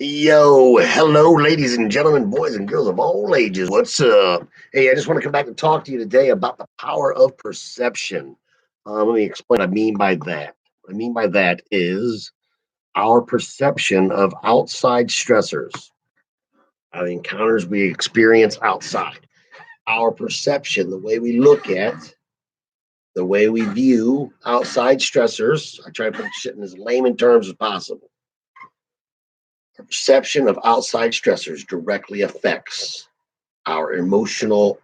Yo, hello, ladies and gentlemen, boys and girls of all ages. What's up? Hey, I just want to come back and talk to you today about the power of perception. Let me explain what I mean by that. What I mean by that is our perception of outside stressors, the encounters we experience outside, our perception, the way we look at, the way we view outside stressors. I try to put shit in as layman terms as possible. Our perception of outside stressors directly affects our emotional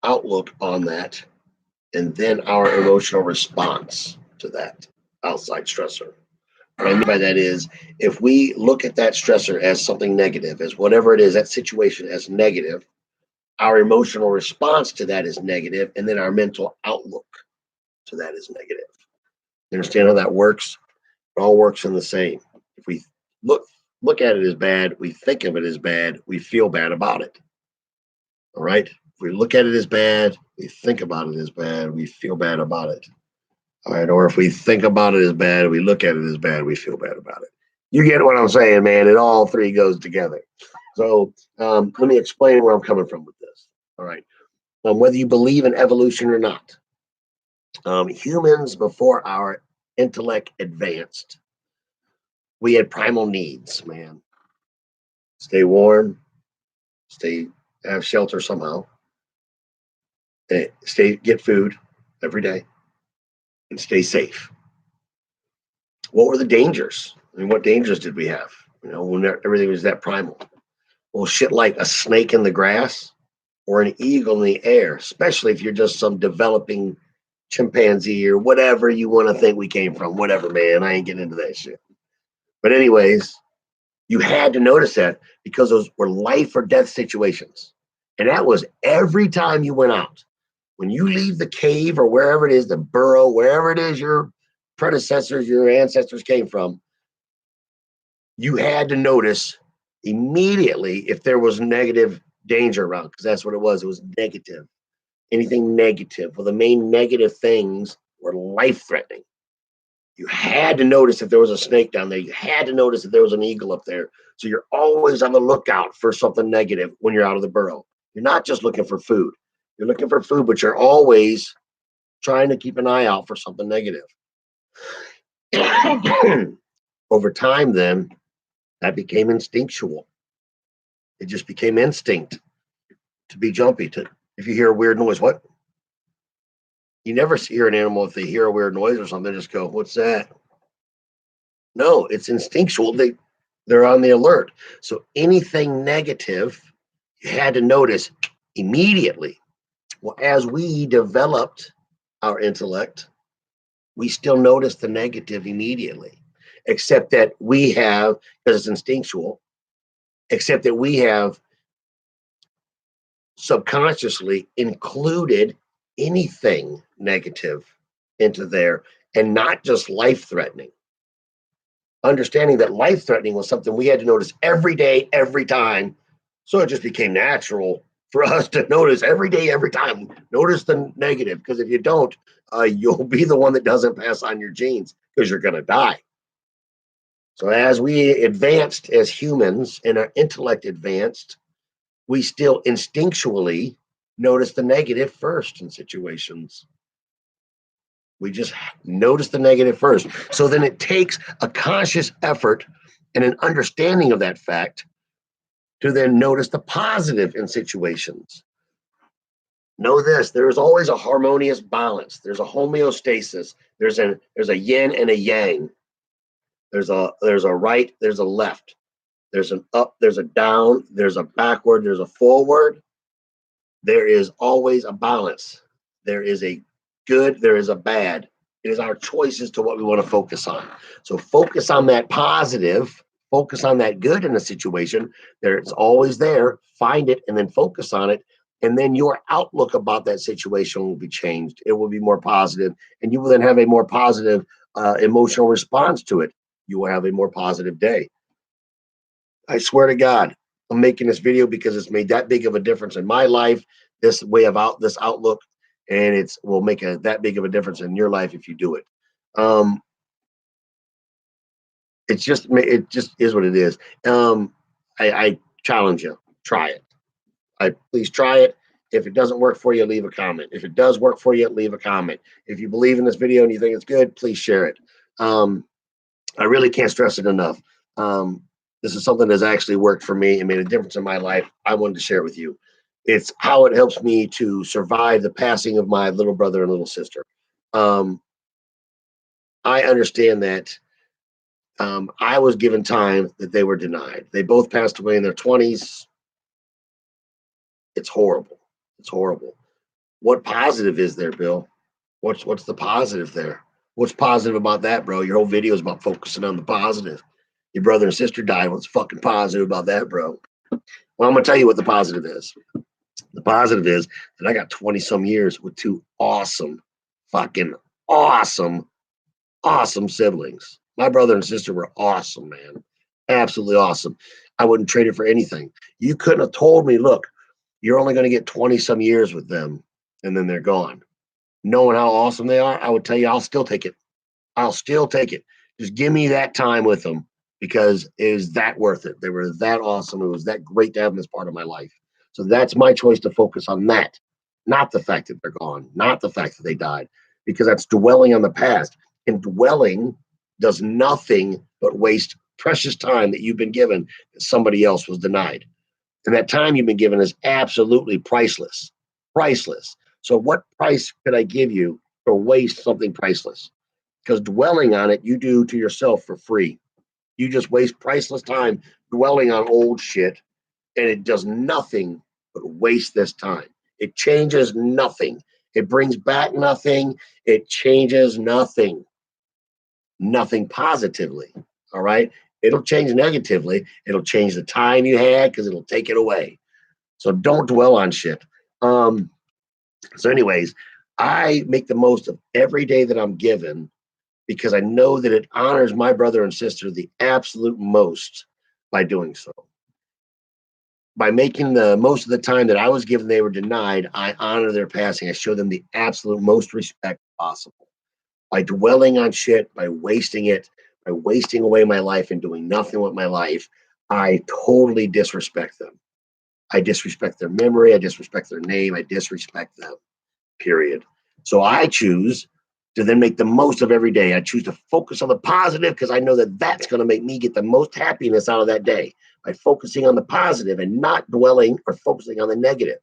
outlook on that, and then our emotional response to that outside stressor. What I mean by that is if we look at that stressor as something negative, as whatever it is, that situation as negative, our emotional response to that is negative, and then our mental outlook to that is negative. You understand how that works? It all works in the same. If we look look at it as bad, we think of it as bad, we feel bad about it. All right. If we look at it as bad, we think about it as bad, we feel bad about it. All right. Or if we think about it as bad, we look at it as bad, we feel bad about it. You get what I'm saying, man. It all three goes together. So let me explain where I'm coming from with this. All right. Whether you believe in evolution or not, humans before our intellect advanced, we had primal needs, man. Stay warm, stay have shelter somehow, stay get food every day, and stay safe. What were the dangers? I mean, what dangers did we have? When everything was that primal. Well, shit like a snake in the grass or an eagle in the air, especially if you're just some developing chimpanzee or whatever you want to think we came from. Whatever, man. I ain't getting into that shit. But anyways, you had to notice that because those were life or death situations. And that was every time you went out. When you leave the cave or wherever it is, the burrow, wherever it is your predecessors, your ancestors came from, you had to notice immediately if there was negative danger around, because that's what it was. It was negative. Anything negative. Well, the main negative things were life threatening. You had to notice if there was a snake down there. You had to notice if there was an eagle up there. So you're always on the lookout for something negative when you're out of the burrow. You're not just looking for food. You're looking for food, but you're always trying to keep an eye out for something negative. Over time, then, that became instinctual. It just became instinct to be jumpy. To if you hear a weird noise, what? You never hear an animal if they hear a weird noise or something, they just go, "What's that?" No, it's instinctual. They're on the alert. So anything negative, you had to notice immediately. Well, as we developed our intellect, we still notice the negative immediately, except that we have, because it's instinctual, except that we have subconsciously included anything negative into there and not just life threatening. Understanding that life threatening was something we had to notice every day, every time. So it just became natural for us to notice every day, every time. Notice the negative, because if you don't, you'll be the one that doesn't pass on your genes because you're going to die. So as we advanced as humans and our intellect advanced, we still instinctually notice the negative first in situations. We just notice the negative first. So then it takes a conscious effort and an understanding of that fact to then notice the positive in situations. Know this, there is always a harmonious balance. There's a homeostasis. There's a yin and a yang. There's a right, there's a left. There's an up, there's a down, there's a backward, there's a forward. There is always a balance. There is a good, there is a bad. It is our choices to what we want to focus on. So focus on that positive, focus on that good in a situation. It's always there. Find it and then focus on it. And then your outlook about that situation will be changed. It will be more positive, and you will then have a more positive emotional response to it. You will have a more positive day. I swear to God, I'm making this video because it's made that big of a difference in my life. This way of this outlook, and it will make that big of a difference in your life if you do it. Um, it just is what it is. I challenge you, try it. Please try it. If it doesn't work for you, leave a comment. If it does work for you, leave a comment. If you believe in this video and you think it's good, please share it. I really can't stress it enough. This is something that's actually worked for me and made a difference in my life. I wanted to share it with you. It's how it helps me to survive the passing of my little brother and little sister. I understand that I was given time that they were denied. They both passed away in their 20s. It's horrible. It's horrible. What positive is there, Bill? What's the positive there? What's positive about that, bro? Your whole video is about focusing on the positive. Your brother and sister died. What's fucking positive about that, bro? Well, I'm gonna tell you what the positive is. The positive is that I got 20 some years with two awesome, fucking awesome, awesome siblings. My brother and sister were awesome, man. Absolutely awesome. I wouldn't trade it for anything. You couldn't have told me, look, you're only going to get 20 some years with them and then they're gone. Knowing how awesome they are, I would tell you, I'll still take it. I'll still take it. Just give me that time with them because it was that worth it. They were that awesome. It was that great to have them as part of my life. So that's my choice to focus on that, not the fact that they're gone, not the fact that they died, because that's dwelling on the past. And dwelling does nothing but waste precious time that you've been given that somebody else was denied. And that time you've been given is absolutely priceless. Priceless. So what price could I give you to waste something priceless? Because dwelling on it, you do to yourself for free. You just waste priceless time dwelling on old shit, and it does nothing but waste this time. It changes nothing. It brings back nothing. It changes nothing. Nothing positively. All right. It'll change negatively. It'll change the time you had because it'll take it away. So don't dwell on shit. So, anyways, I make the most of every day that I'm given because I know that it honors my brother and sister the absolute most by doing so. By making the most of the time that I was given, they were denied, I honor their passing. I show them the absolute most respect possible. By dwelling on shit, by wasting it, by wasting away my life and doing nothing with my life, I totally disrespect them. I disrespect their memory. I disrespect their name. I disrespect them, period. So I choose to then make the most of every day. I choose to focus on the positive because I know that that's going to make me get the most happiness out of that day by focusing on the positive and not dwelling or focusing on the negative.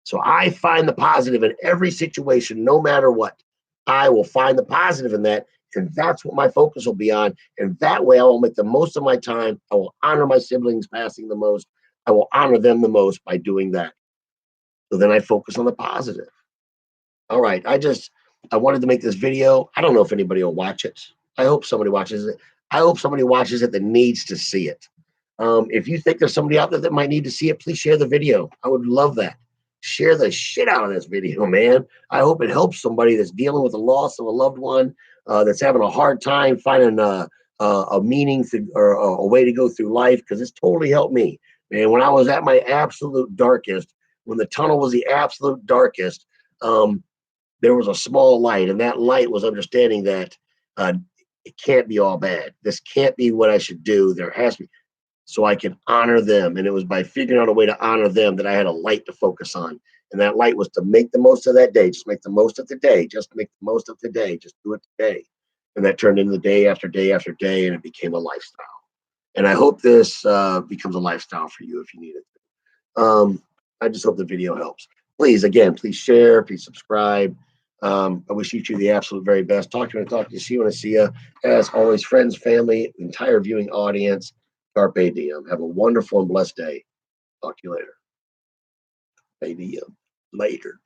So I find the positive in every situation, no matter what. I will find the positive in that, and that's what my focus will be on. And that way, I will make the most of my time. I will honor my siblings passing the most. I will honor them the most by doing that. So then I focus on the positive. All right. I wanted to make this video. I don't know if anybody will watch it. I hope somebody watches it. I hope somebody watches it that needs to see it. If you think there's somebody out there that might need to see it, please share the video. I would love that. Share the shit out of this video, man. I hope it helps somebody that's dealing with the loss of a loved one, that's having a hard time finding a meaning or a way to go through life, because it's totally helped me. Man, when I was at my absolute darkest, when the tunnel was the absolute darkest, there was a small light, and that light was understanding that it can't be all bad. This can't be what I should do. There has to be, so I can honor them. And it was by figuring out a way to honor them that I had a light to focus on. And that light was to make the most of that day. Just make the most of the day. Just make the most of today. Just do it today. And that turned into day after day after day, and it became a lifestyle. And I hope this becomes a lifestyle for you if you need it. I just hope the video helps. Please, again, please share, please subscribe. I wish you two the absolute very best. Talk to you when I talk to you. See you when I see you. As always, friends, family, entire viewing audience, Carpe diem. Have a wonderful and blessed day. Talk to you later. Later.